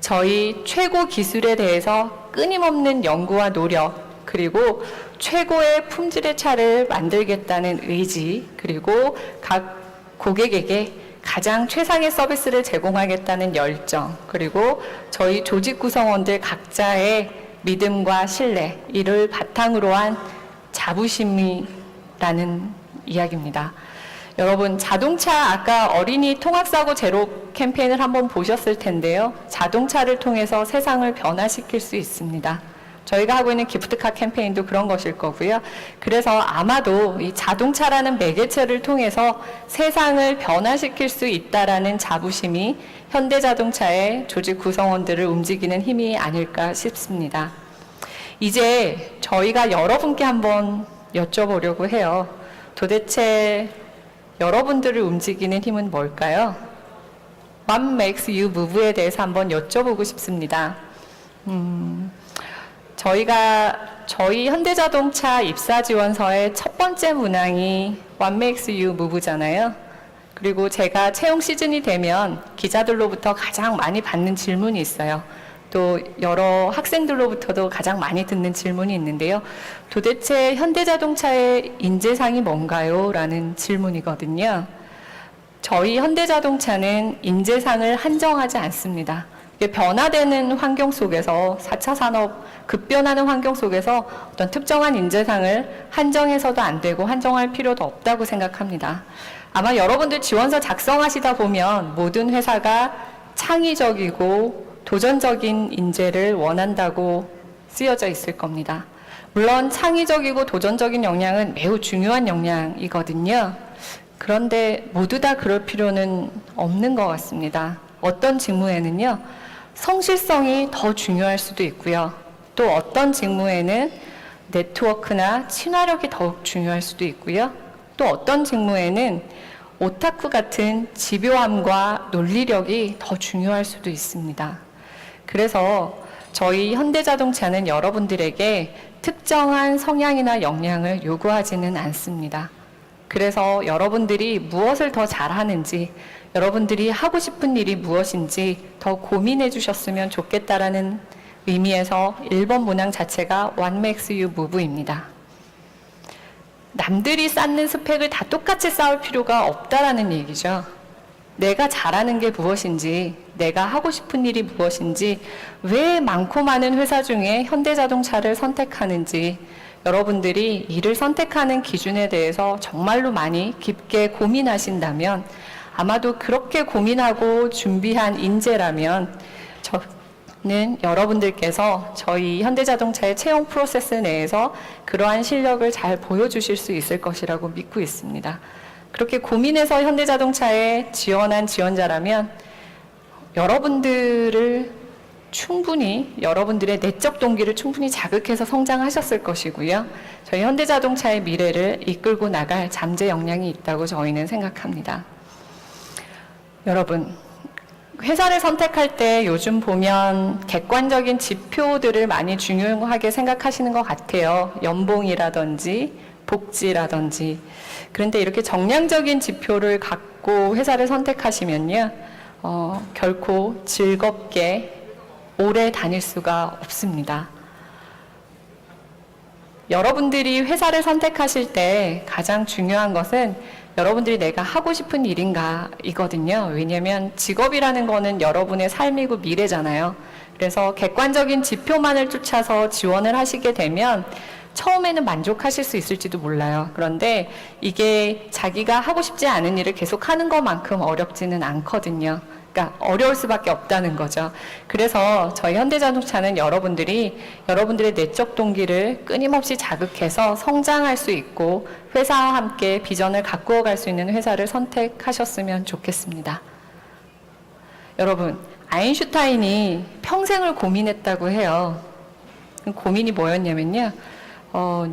저희 최고 기술에 대해서 끊임없는 연구와 노력, 그리고 최고의 품질의 차를 만들겠다는 의지, 그리고 각 고객에게 가장 최상의 서비스를 제공하겠다는 열정, 그리고 저희 조직 구성원들 각자의 믿음과 신뢰, 이를 바탕으로 한 자부심이라는 이야기입니다. 여러분, 자동차 아까 어린이 통학사고 제로 캠페인을 한번 보셨을 텐데요. 자동차를 통해서 세상을 변화시킬 수 있습니다. 저희가 하고 있는 기프트카 캠페인도 그런 것일 거고요. 그래서 아마도 이 자동차라는 매개체를 통해서 세상을 변화시킬 수 있다라는 자부심이 현대자동차의 조직 구성원들을 움직이는 힘이 아닐까 싶습니다. 이제 저희가 여러분께 한번 여쭤보려고 해요. 도대체 여러분들을 움직이는 힘은 뭘까요? What makes you move에 대해서 한번 여쭤보고 싶습니다. 저희 현대자동차 입사지원서의 첫 번째 문항이 What makes you move잖아요. 그리고 제가 채용 시즌이 되면 기자들로부터 가장 많이 받는 질문이 있어요. 또 여러 학생들로부터도 가장 많이 듣는 질문이 있는데요. 도대체 현대자동차의 인재상이 뭔가요? 라는 질문이거든요. 저희 현대자동차는 인재상을 한정하지 않습니다. 변화되는 환경 속에서 4차 산업 급변하는 환경 속에서 어떤 특정한 인재상을 한정해서도 안 되고 한정할 필요도 없다고 생각합니다. 아마 여러분들 지원서 작성하시다 보면 모든 회사가 창의적이고 도전적인 인재를 원한다고 쓰여져 있을 겁니다. 물론 창의적이고 도전적인 역량은 매우 중요한 역량이거든요. 그런데 모두 다 그럴 필요는 없는 것 같습니다. 어떤 직무에는요, 성실성이 더 중요할 수도 있고요. 또 어떤 직무에는 네트워크나 친화력이 더욱 중요할 수도 있고요. 또 어떤 직무에는 오타쿠 같은 집요함과 논리력이 더 중요할 수도 있습니다. 그래서 저희 현대자동차는 여러분들에게 특정한 성향이나 역량을 요구하지는 않습니다. 그래서 여러분들이 무엇을 더 잘하는지, 여러분들이 하고 싶은 일이 무엇인지 더 고민해 주셨으면 좋겠다라는 의미에서 1번 문항 자체가 What makes you move입니다. 남들이 쌓는 스펙을 다 똑같이 쌓을 필요가 없다라는 얘기죠. 내가 잘하는 게 무엇인지, 내가 하고 싶은 일이 무엇인지, 왜 많고 많은 회사 중에 현대자동차를 선택하는지, 여러분들이 일을 선택하는 기준에 대해서 정말로 많이 깊게 고민하신다면 아마도 그렇게 고민하고 준비한 인재라면 저는 여러분들께서 저희 현대자동차의 채용 프로세스 내에서 그러한 실력을 잘 보여주실 수 있을 것이라고 믿고 있습니다. 그렇게 고민해서 현대자동차에 지원한 지원자라면 여러분들을 충분히 여러분들의 내적 동기를 충분히 자극해서 성장하셨을 것이고요. 저희 현대자동차의 미래를 이끌고 나갈 잠재 역량이 있다고 저희는 생각합니다. 여러분, 회사를 선택할 때 요즘 보면 객관적인 지표들을 많이 중요하게 생각하시는 것 같아요. 연봉이라든지 복지라든지. 그런데 이렇게 정량적인 지표를 갖고 회사를 선택하시면요, 결코 즐겁게 오래 다닐 수가 없습니다. 여러분들이 회사를 선택하실 때 가장 중요한 것은 여러분들이 내가 하고 싶은 일인가 이거든요. 왜냐하면 직업이라는 거는 여러분의 삶이고 미래잖아요. 그래서 객관적인 지표만을 쫓아서 지원을 하시게 되면 처음에는 만족하실 수 있을지도 몰라요. 그런데 이게 자기가 하고 싶지 않은 일을 계속 하는 것만큼 어렵지는 않거든요. 그러니까 어려울 수밖에 없다는 거죠. 그래서 저희 현대자동차는 여러분들의 내적 동기를 끊임없이 자극해서 성장할 수 있고 회사와 함께 비전을 가꾸어 갈 수 있는 회사를 선택하셨으면 좋겠습니다. 여러분, 아인슈타인이 평생을 고민했다고 해요. 고민이 뭐였냐면요.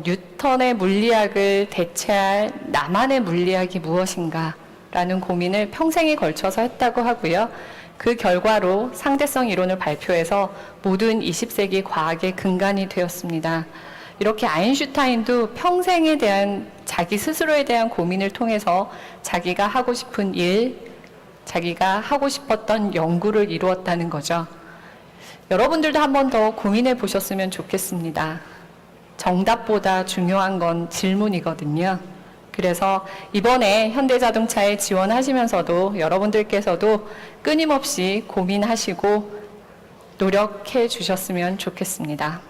뉴턴의 물리학을 대체할 나만의 물리학이 무엇인가 라는 고민을 평생에 걸쳐서 했다고 하고요. 그 결과로 상대성 이론을 발표해서 모든 20세기 과학의 근간이 되었습니다. 이렇게 아인슈타인도 평생에 대한 자기 스스로에 대한 고민을 통해서 자기가 하고 싶은 일, 자기가 하고 싶었던 연구를 이루었다는 거죠. 여러분들도 한 번 더 고민해 보셨으면 좋겠습니다. 정답보다 중요한 건 질문이거든요. 그래서 이번에 현대자동차에 지원하시면서도 여러분들께서도 끊임없이 고민하시고 노력해 주셨으면 좋겠습니다.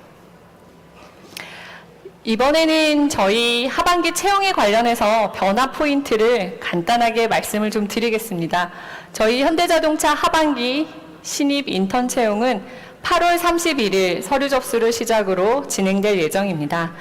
이번에는 저희 하반기 채용에 관련해서 변화 포인트를 간단하게 말씀을 좀 드리겠습니다. 저희 현대자동차 하반기 신입 인턴 채용은 8월 31일 서류 접수를 시작으로 진행될 예정입니다.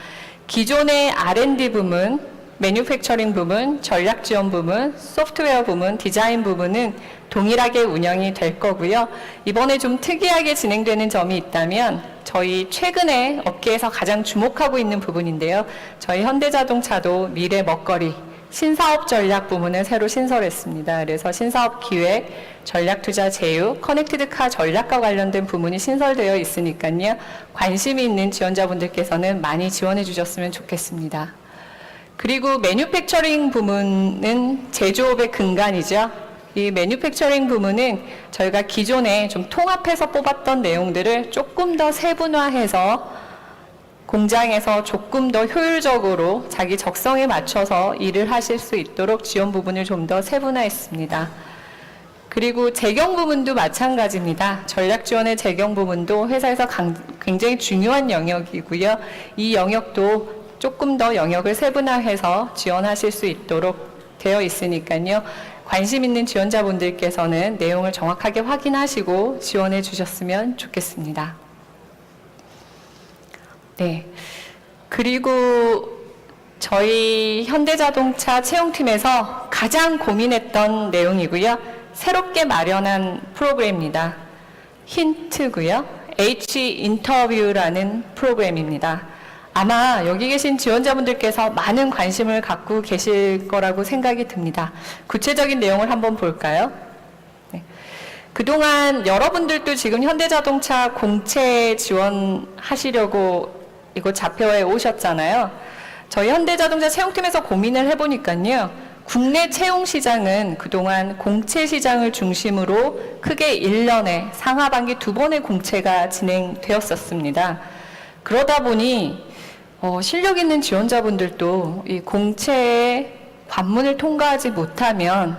기존의 R&D 부문, 매뉴팩처링 부문, 전략 지원 부문, 소프트웨어 부문, 디자인 부문은 동일하게 운영이 될 거고요. 이번에 좀 특이하게 진행되는 점이 있다면 저희 최근에 업계에서 가장 주목하고 있는 부분인데요. 저희 현대자동차도 미래 먹거리, 신사업 전략 부문을 새로 신설했습니다. 그래서 신사업 기획, 전략 투자 제휴, 커넥티드카 전략과 관련된 부문이 신설되어 있으니까요. 관심이 있는 지원자분들께서는 많이 지원해 주셨으면 좋겠습니다. 그리고 매뉴팩처링 부문은 제조업의 근간이죠. 이 매뉴팩처링 부문은 저희가 기존에 좀 통합해서 뽑았던 내용들을 조금 더 세분화해서 공장에서 조금 더 효율적으로 자기 적성에 맞춰서 일을 하실 수 있도록 지원 부분을 좀 더 세분화했습니다. 그리고 재경 부문도 마찬가지입니다. 전략 지원의 재경 부문도 회사에서 굉장히 중요한 영역이고요. 이 영역도 조금 더 영역을 세분화해서 지원하실 수 있도록 되어 있으니까요. 관심 있는 지원자분들께서는 내용을 정확하게 확인하시고 지원해 주셨으면 좋겠습니다. 네. 그리고 저희 현대자동차 채용팀에서 가장 고민했던 내용이고요. 새롭게 마련한 프로그램입니다. 힌트고요. H-인터뷰라는 프로그램입니다. 아마 여기 계신 지원자분들께서 많은 관심을 갖고 계실 거라고 생각이 듭니다. 구체적인 내용을 한번 볼까요? 네. 그동안 여러분들도 지금 현대자동차 공채 지원하시려고 이거 자표에 오셨잖아요. 저희 현대자동차 채용팀에서 고민을 해보니까요. 국내 채용 시장은 그동안 공채 시장을 중심으로 크게 1년에 상하반기 2번의 공채가 진행되었었습니다. 그러다 보니 실력 있는 지원자분들도 이 공채의 관문을 통과하지 못하면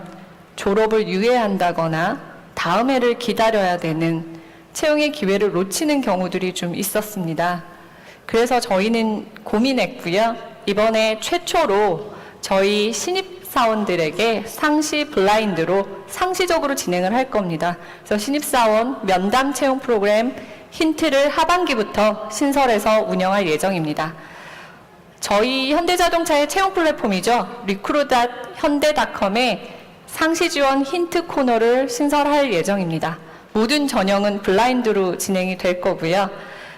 졸업을 유예한다거나 다음 해를 기다려야 되는 채용의 기회를 놓치는 경우들이 좀 있었습니다. 그래서 저희는 고민했고요. 이번에 최초로 저희 신입사원들에게 상시 블라인드로 상시적으로 진행을 할 겁니다. 그래서 신입사원 면담 채용 프로그램 힌트를 하반기부터 신설해서 운영할 예정입니다. 저희 현대자동차의 채용 플랫폼이죠. recruit.hyundai.com에 상시 지원 힌트 코너를 신설할 예정입니다. 모든 전형은 블라인드로 진행이 될 거고요.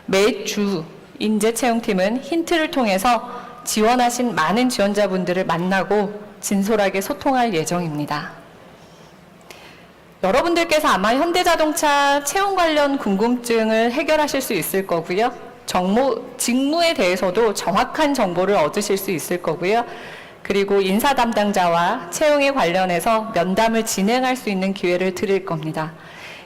매주 인재채용팀은 힌트를 통해서 지원하신 많은 지원자분들을 만나고 진솔하게 소통할 예정입니다. 여러분들께서 아마 현대자동차 채용 관련 궁금증을 해결하실 수 있을 거고요. 직무에 대해서도 정확한 정보를 얻으실 수 있을 거고요. 그리고 인사 담당자와 채용에 관련해서 면담을 진행할 수 있는 기회를 드릴 겁니다.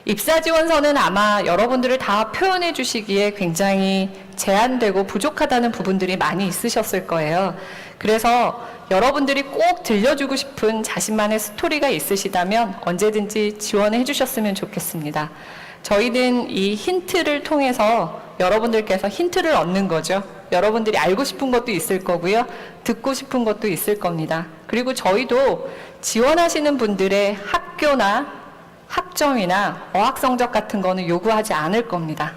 입사 지원서는 아마 여러분들을 다 표현해 주시기에 굉장히 제한되고 부족하다는 부분들이 많이 있으셨을 거예요. 그래서 여러분들이 꼭 들려주고 싶은 자신만의 스토리가 있으시다면 언제든지 지원해 주셨으면 좋겠습니다. 저희는 이 힌트를 통해서 여러분들께서 힌트를 얻는 거죠. 여러분들이 알고 싶은 것도 있을 거고요. 듣고 싶은 것도 있을 겁니다. 그리고 저희도 지원하시는 분들의 학교나 학점이나 어학 성적 같은 거는 요구하지 않을 겁니다.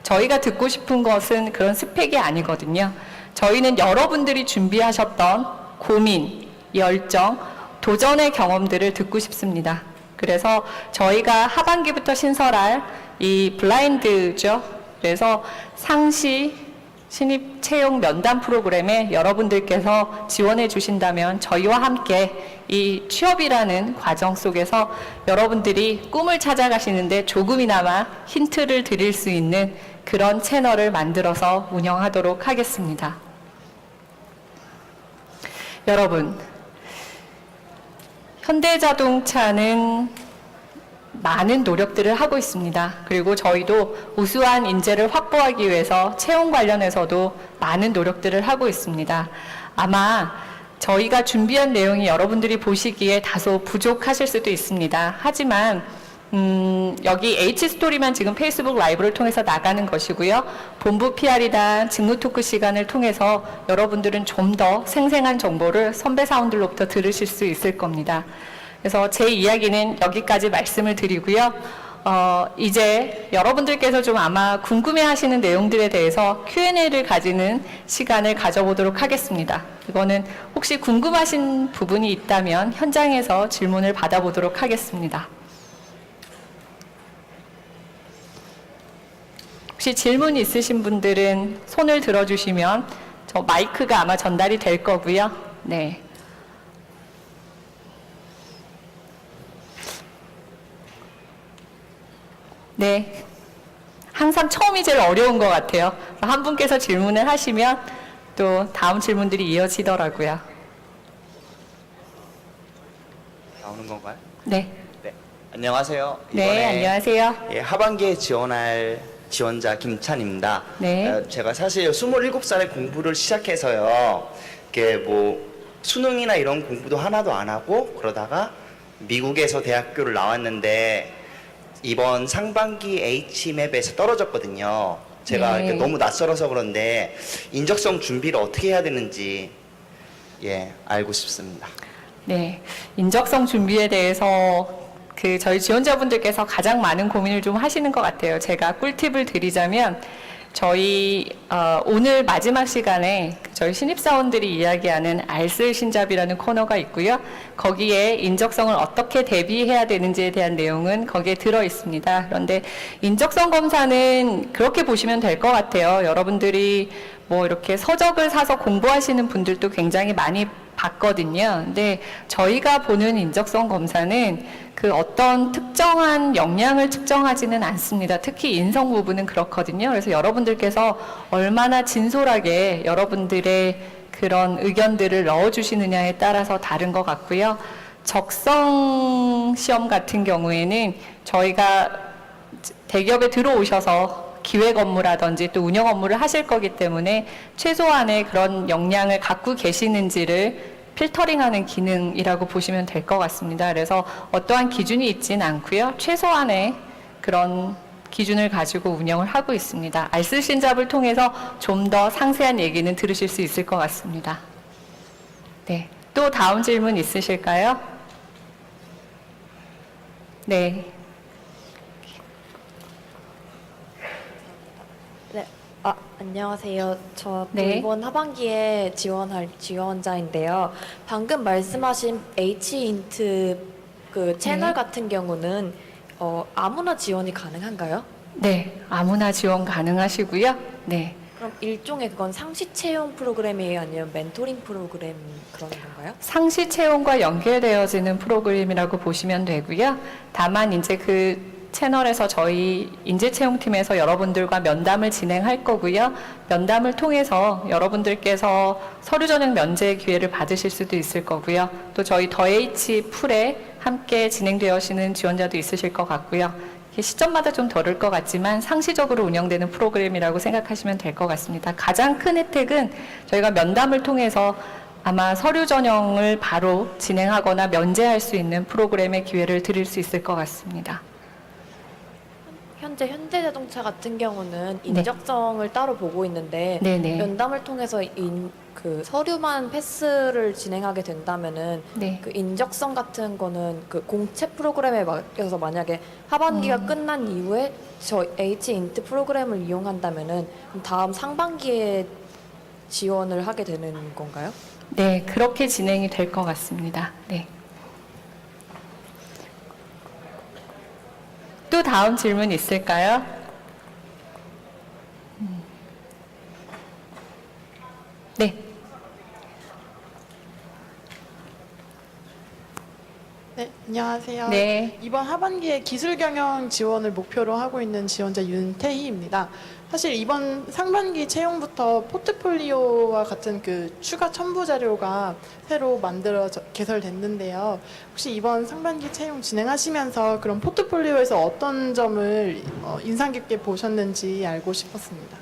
저희가 듣고 싶은 것은 그런 스펙이 아니거든요. 저희는 여러분들이 준비하셨던 고민, 열정, 도전의 경험들을 듣고 싶습니다. 그래서 저희가 하반기부터 신설할 이 블라인드죠. 그래서 상시 신입 채용 면담 프로그램에 여러분들께서 지원해 주신다면 저희와 함께 이 취업이라는 과정 속에서 여러분들이 꿈을 찾아가시는데 조금이나마 힌트를 드릴 수 있는 그런 채널을 만들어서 운영하도록 하겠습니다. 여러분, 현대자동차는 많은 노력들을 하고 있습니다. 그리고 저희도 우수한 인재를 확보하기 위해서 채용 관련해서도 많은 노력들을 하고 있습니다. 아마 저희가 준비한 내용이 여러분들이 보시기에 다소 부족하실 수도 있습니다. 하지만 여기 H스토리만 지금 페이스북 라이브를 통해서 나가는 것이고요. 본부 PR이나 직무 토크 시간을 통해서 여러분들은 좀 더 생생한 정보를 선배 사원들로부터 들으실 수 있을 겁니다. 그래서 제 이야기는 여기까지 말씀을 드리고요. 이제 여러분들께서 좀 아마 궁금해하시는 내용들에 대해서 Q&A를 가지는 시간을 가져보도록 하겠습니다. 이거는 혹시 궁금하신 부분이 있다면 현장에서 질문을 받아보도록 하겠습니다. 혹시 질문 있으신 분들은 손을 들어주시면 저 마이크가 아마 전달이 될 거고요. 네. 네. 항상 처음이 제일 어려운 것 같아요. 한 분께서 질문을 하시면 또 다음 질문들이 이어지더라고요. 나오는 건가요? 네. 네. 안녕하세요. 네, 안녕하세요. 예, 하반기에 지원할 지원자 김찬입니다. 네. 제가 사실 27살에 공부를 시작해서요. 이게 뭐 수능이나 이런 공부도 하나도 안 하고 그러다가 미국에서 대학교를 나왔는데 이번 상반기 H맵에서 떨어졌거든요. 제가 네. 이렇게 너무 낯설어서 그런데 인적성 준비를 어떻게 해야 되는지 알고 싶습니다. 네. 인적성 준비에 대해서 저희 지원자분들께서 가장 많은 고민을 좀 하시는 것 같아요. 제가 꿀팁을 드리자면 저희 오늘 마지막 시간에 저희 신입사원들이 이야기하는 알쓸신잡이라는 코너가 있고요. 거기에 인적성을 어떻게 대비해야 되는지에 대한 내용은 거기에 들어 있습니다. 그런데 인적성 검사는 그렇게 보시면 될 것 같아요. 여러분들이 뭐 이렇게 서적을 사서 공부하시는 분들도 굉장히 많이 봤거든요. 근데 저희가 보는 인적성 검사는 그 어떤 특정한 역량을 측정하지는 않습니다. 특히 인성 부분은 그렇거든요. 그래서 여러분들께서 얼마나 진솔하게 여러분들의 그런 의견들을 넣어주시느냐에 따라서 다른 것 같고요. 적성 시험 같은 경우에는 저희가 대기업에 들어오셔서 기획 업무라든지 또 운영 업무를 하실 거기 때문에 최소한의 그런 역량을 갖고 계시는지를 필터링하는 기능이라고 보시면 될 것 같습니다. 그래서 어떠한 기준이 있진 않고요. 최소한의 그런 기준을 가지고 운영을 하고 있습니다. 알쓸신잡을 통해서 좀 더 상세한 얘기는 들으실 수 있을 것 같습니다. 네, 또 다음 질문 있으실까요? 네. 네, 안녕하세요. 저 네. 이번 하반기에 지원할 지원자인데요. 방금 말씀하신 H인트 그 채널 네. 같은 경우는 아무나 지원이 가능한가요? 네, 아무나 지원 가능하시고요. 네. 그럼 일종의 그건 상시 채용 프로그램이에요? 아니면 멘토링 프로그램 그런 건가요? 상시 채용과 연결되어지는 프로그램이라고 보시면 되고요. 다만 이제 그 채널에서 저희 인재채용팀에서 여러분들과 면담을 진행할 거고요. 면담을 통해서 여러분들께서 서류 전형 면제 기회를 받으실 수도 있을 거고요. 또 저희 더 H 풀에 함께 진행되어지는 지원자도 있으실 것 같고요. 시점마다 좀 다를 것 같지만 상시적으로 운영되는 프로그램이라고 생각하시면 될 것 같습니다. 가장 큰 혜택은 저희가 면담을 통해서 아마 서류 전형을 바로 진행하거나 면제할 수 있는 프로그램의 기회를 드릴 수 있을 것 같습니다. 현재 현대자동차 같은 경우는 인적성을 따로 보고 있는데 네네. 면담을 통해서 그 서류만 패스를 진행하게 된다면은 네. 그 인적성 같은 거는 그 공채 프로그램에 맡겨서 만약에 하반기가 끝난 이후에 저 H인트 프로그램을 이용한다면은 그럼 다음 상반기에 지원을 하게 되는 건가요? 네, 그렇게 진행이 될 것 같습니다. 네. 또 다음 질문 있을까요? 네. 네, 안녕하세요. 네. 이번 하반기에 기술 경영 지원을 목표로 하고 있는 지원자 윤태희입니다. 사실 이번 상반기 채용부터 포트폴리오와 같은 그 추가 첨부 자료가 새로 개설됐는데요. 혹시 이번 상반기 채용 진행하시면서 그런 포트폴리오에서 어떤 점을 인상 깊게 보셨는지 알고 싶었습니다.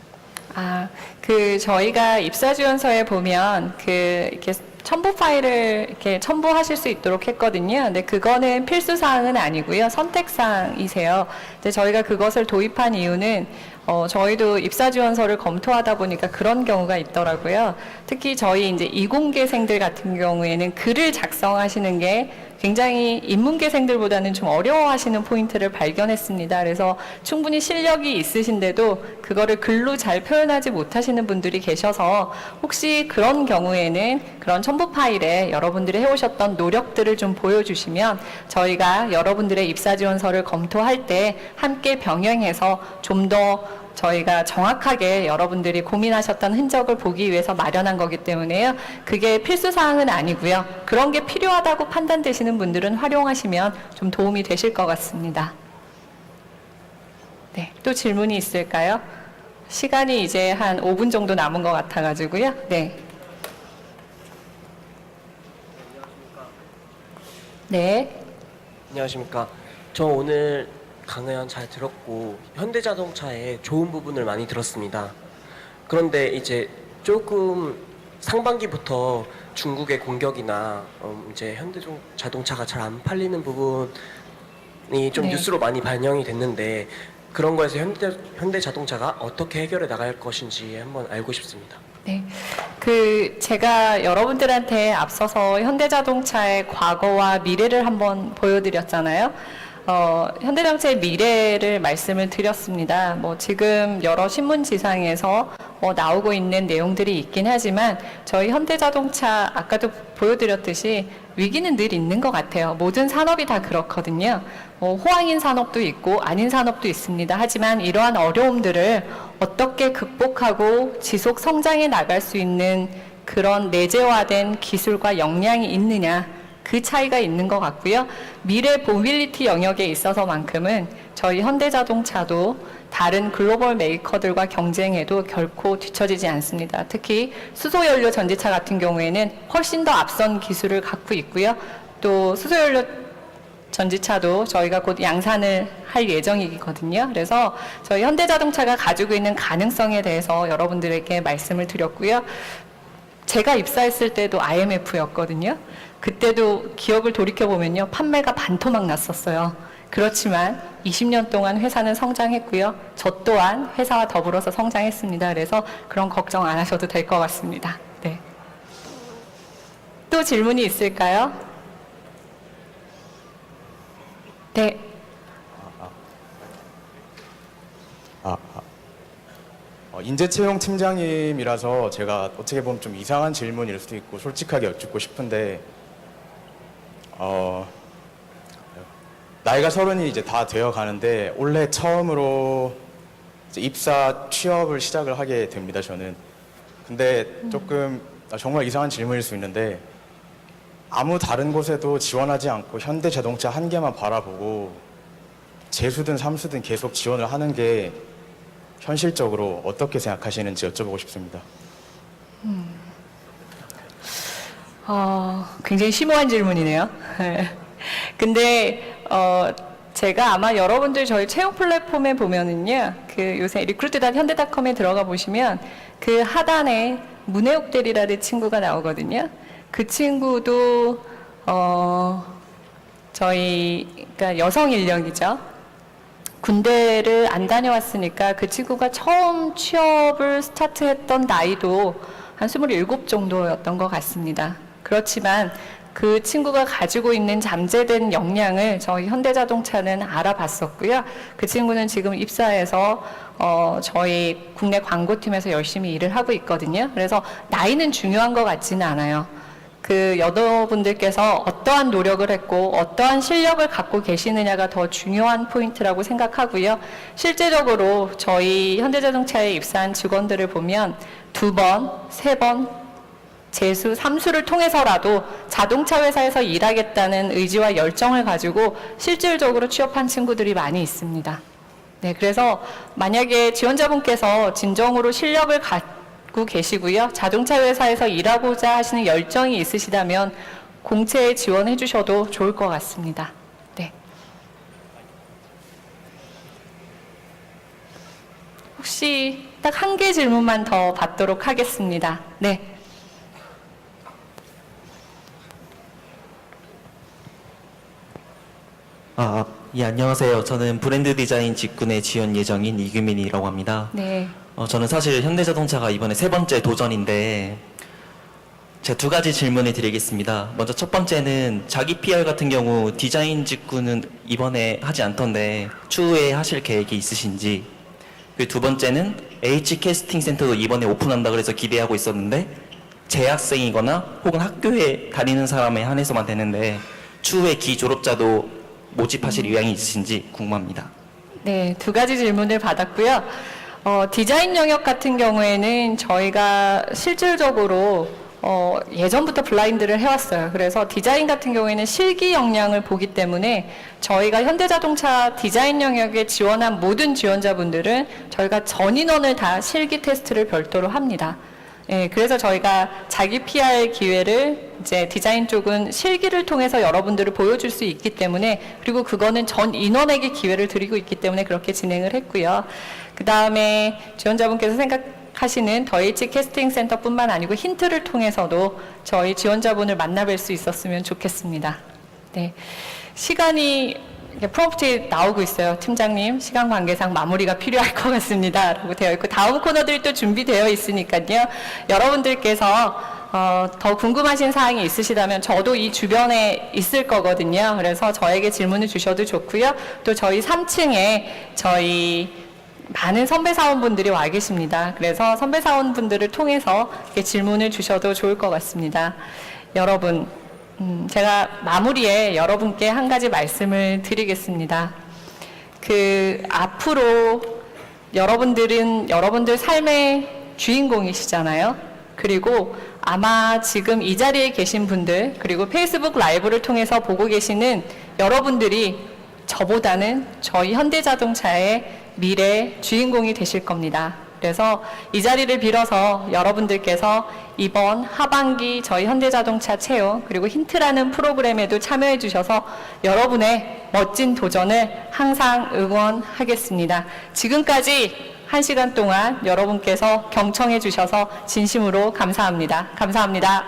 저희가 입사 지원서에 보면 이렇게 첨부 파일을 이렇게 첨부하실 수 있도록 했거든요. 근데 그거는 필수 사항은 아니고요. 선택 사항이세요. 근데 저희가 그것을 도입한 이유는 저희도 입사 지원서를 검토하다 보니까 그런 경우가 있더라고요. 특히 저희 이제 이공계생들 같은 경우에는 글을 작성하시는 게 굉장히 인문계생들보다는 좀 어려워하시는 포인트를 발견했습니다. 그래서 충분히 실력이 있으신데도 그거를 글로 잘 표현하지 못하시는 분들이 계셔서 혹시 그런 경우에는 그런 첨부 파일에 여러분들이 해오셨던 노력들을 좀 보여주시면 저희가 여러분들의 입사 지원서를 검토할 때 함께 병행해서 좀 더 저희가 정확하게 여러분들이 고민하셨던 흔적을 보기 위해서 마련한 거기 때문에요. 그게 필수 사항은 아니고요. 그런 게 필요하다고 판단되시는 분들은 활용하시면 좀 도움이 되실 것 같습니다. 네, 또 질문이 있을까요? 시간이 이제 한 5분 정도 남은 것 같아가지고요. 네. 네. 안녕하십니까. 저 오늘 강연 잘 들었고 현대자동차의 좋은 부분을 많이 들었습니다. 그런데 이제 조금 상반기부터 중국의 공격이나 이제 현대자동차가 잘 안 팔리는 부분이 좀 네. 뉴스로 많이 반영이 됐는데 그런 거에서 현대자동차가 어떻게 해결해 나갈 것인지 한번 알고 싶습니다. 네. 제가 여러분들한테 앞서서 현대자동차의 과거와 미래를 한번 보여드렸잖아요. 현대자동차의 미래를 말씀을 드렸습니다. 지금 여러 신문지상에서 나오고 있는 내용들이 있긴 하지만 저희 현대자동차 아까도 보여드렸듯이 위기는 늘 있는 것 같아요. 모든 산업이 다 그렇거든요. 호황인 산업도 있고 아닌 산업도 있습니다. 하지만 이러한 어려움들을 어떻게 극복하고 지속 성장해 나갈 수 있는 그런 내재화된 기술과 역량이 있느냐, 그 차이가 있는 것 같고요. 미래 모빌리티 영역에 있어서만큼은 저희 현대자동차도 다른 글로벌 메이커들과 경쟁해도 결코 뒤처지지 않습니다. 특히 수소연료 전지차 같은 경우에는 훨씬 더 앞선 기술을 갖고 있고요. 또 수소연료 전지차도 저희가 곧 양산을 할 예정이거든요. 그래서 저희 현대자동차가 가지고 있는 가능성에 대해서 여러분들에게 말씀을 드렸고요. 제가 입사했을 때도 IMF였거든요. 그때도 기억을 돌이켜보면요. 판매가 반토막 났었어요. 그렇지만 20년 동안 회사는 성장했고요. 저 또한 회사와 더불어서 성장했습니다. 그래서 그런 걱정 안 하셔도 될 것 같습니다. 네. 또 질문이 있을까요? 네. 인재채용 팀장님이라서 제가 어떻게 보면 좀 이상한 질문일 수도 있고 솔직하게 여쭙고 싶은데 나이가 30이 이제 다 되어 가는데 올해 처음으로 이제 입사 취업을 시작을 하게 됩니다. 저는. 근데 조금 정말 이상한 질문일 수 있는데 아무 다른 곳에도 지원하지 않고 현대자동차 한 개만 바라보고 재수든 삼수든 계속 지원을 하는 게 현실적으로 어떻게 생각하시는지 여쭤보고 싶습니다. 굉장히 심오한 질문이네요. 근데 제가 아마 여러분들 저희 채용 플랫폼에 보면은요, 그 요새 recruit.현대닷컴에 들어가 보시면 그 하단에 문혜옥 대리라는 친구가 나오거든요. 그 친구도 그러니까 여성 인력이죠. 군대를 안 다녀왔으니까 그 친구가 처음 취업을 스타트했던 나이도 한 27 정도였던 것 같습니다. 그렇지만 그 친구가 가지고 있는 잠재된 역량을 저희 현대자동차는 알아봤었고요. 그 친구는 지금 입사해서 저희 국내 광고팀에서 열심히 일을 하고 있거든요. 그래서 나이는 중요한 것 같지는 않아요. 그 여러분들께서 어떠한 노력을 했고 어떠한 실력을 갖고 계시느냐가 더 중요한 포인트라고 생각하고요. 실제적으로 저희 현대자동차에 입사한 직원들을 보면 2번, 3번, 재수, 삼수를 통해서라도 자동차 회사에서 일하겠다는 의지와 열정을 가지고 실질적으로 취업한 친구들이 많이 있습니다. 네, 그래서 만약에 지원자분께서 진정으로 실력을 갖고 계시고요. 자동차 회사에서 일하고자 하시는 열정이 있으시다면 공채에 지원해 주셔도 좋을 것 같습니다. 네. 혹시 딱 한 개 질문만 더 받도록 하겠습니다. 네. 예, 안녕하세요. 저는 브랜드 디자인 직군에 지원 예정인 이규민이라고 합니다. 네. 저는 사실 현대자동차가 이번에 3번째 도전인데 제가 2가지 질문을 드리겠습니다. 먼저 첫 번째는 자기 PR 같은 경우 디자인 직군은 이번에 하지 않던데 추후에 하실 계획이 있으신지, 그리고 2번째는 H 캐스팅 센터도 이번에 오픈한다 그래서 기대하고 있었는데 재학생이거나 혹은 학교에 다니는 사람에 한해서만 되는데 추후에 기졸업자도 모집하실 의향이 있으신지 궁금합니다. 네, 2가지 질문을 받았고요. 디자인 영역 같은 경우에는 저희가 실질적으로 예전부터 블라인드를 해왔어요. 그래서 디자인 같은 경우에는 실기 역량을 보기 때문에 저희가 현대자동차 디자인 영역에 지원한 모든 지원자분들은 저희가 전 인원을 다 실기 테스트를 별도로 합니다. 예, 그래서 저희가 자기 PR 기회를 이제 디자인 쪽은 실기를 통해서 여러분들을 보여줄 수 있기 때문에, 그리고 그거는 전 인원에게 기회를 드리고 있기 때문에 그렇게 진행을 했고요. 그 다음에 지원자분께서 생각하시는 더 H 캐스팅 센터뿐만 아니고 힌트를 통해서도 저희 지원자분을 만나뵐 수 있었으면 좋겠습니다. 네, 시간이 프롬프트에 나오고 있어요. 팀장님, 시간 관계상 마무리가 필요할 것 같습니다. 라고 되어 있고, 다음 코너들이 또 준비되어 있으니까요. 여러분들께서 더 궁금하신 사항이 있으시다면 저도 이 주변에 있을 거거든요. 그래서 저에게 질문을 주셔도 좋고요. 또 저희 3층에 저희 많은 선배 사원분들이 와 계십니다. 그래서 선배 사원분들을 통해서 이렇게 질문을 주셔도 좋을 것 같습니다. 여러분, 제가 마무리에 여러분께 한 가지 말씀을 드리겠습니다. 앞으로 여러분들은 여러분들 삶의 주인공이시잖아요. 그리고 아마 지금 이 자리에 계신 분들, 그리고 페이스북 라이브를 통해서 보고 계시는 여러분들이 저보다는 저희 현대자동차의 미래 주인공이 되실 겁니다. 그래서 이 자리를 빌어서 여러분들께서 이번 하반기 저희 현대자동차 채용 그리고 힌트라는 프로그램에도 참여해 주셔서 여러분의 멋진 도전을 항상 응원하겠습니다. 지금까지 1시간 동안 여러분께서 경청해 주셔서 진심으로 감사합니다. 감사합니다.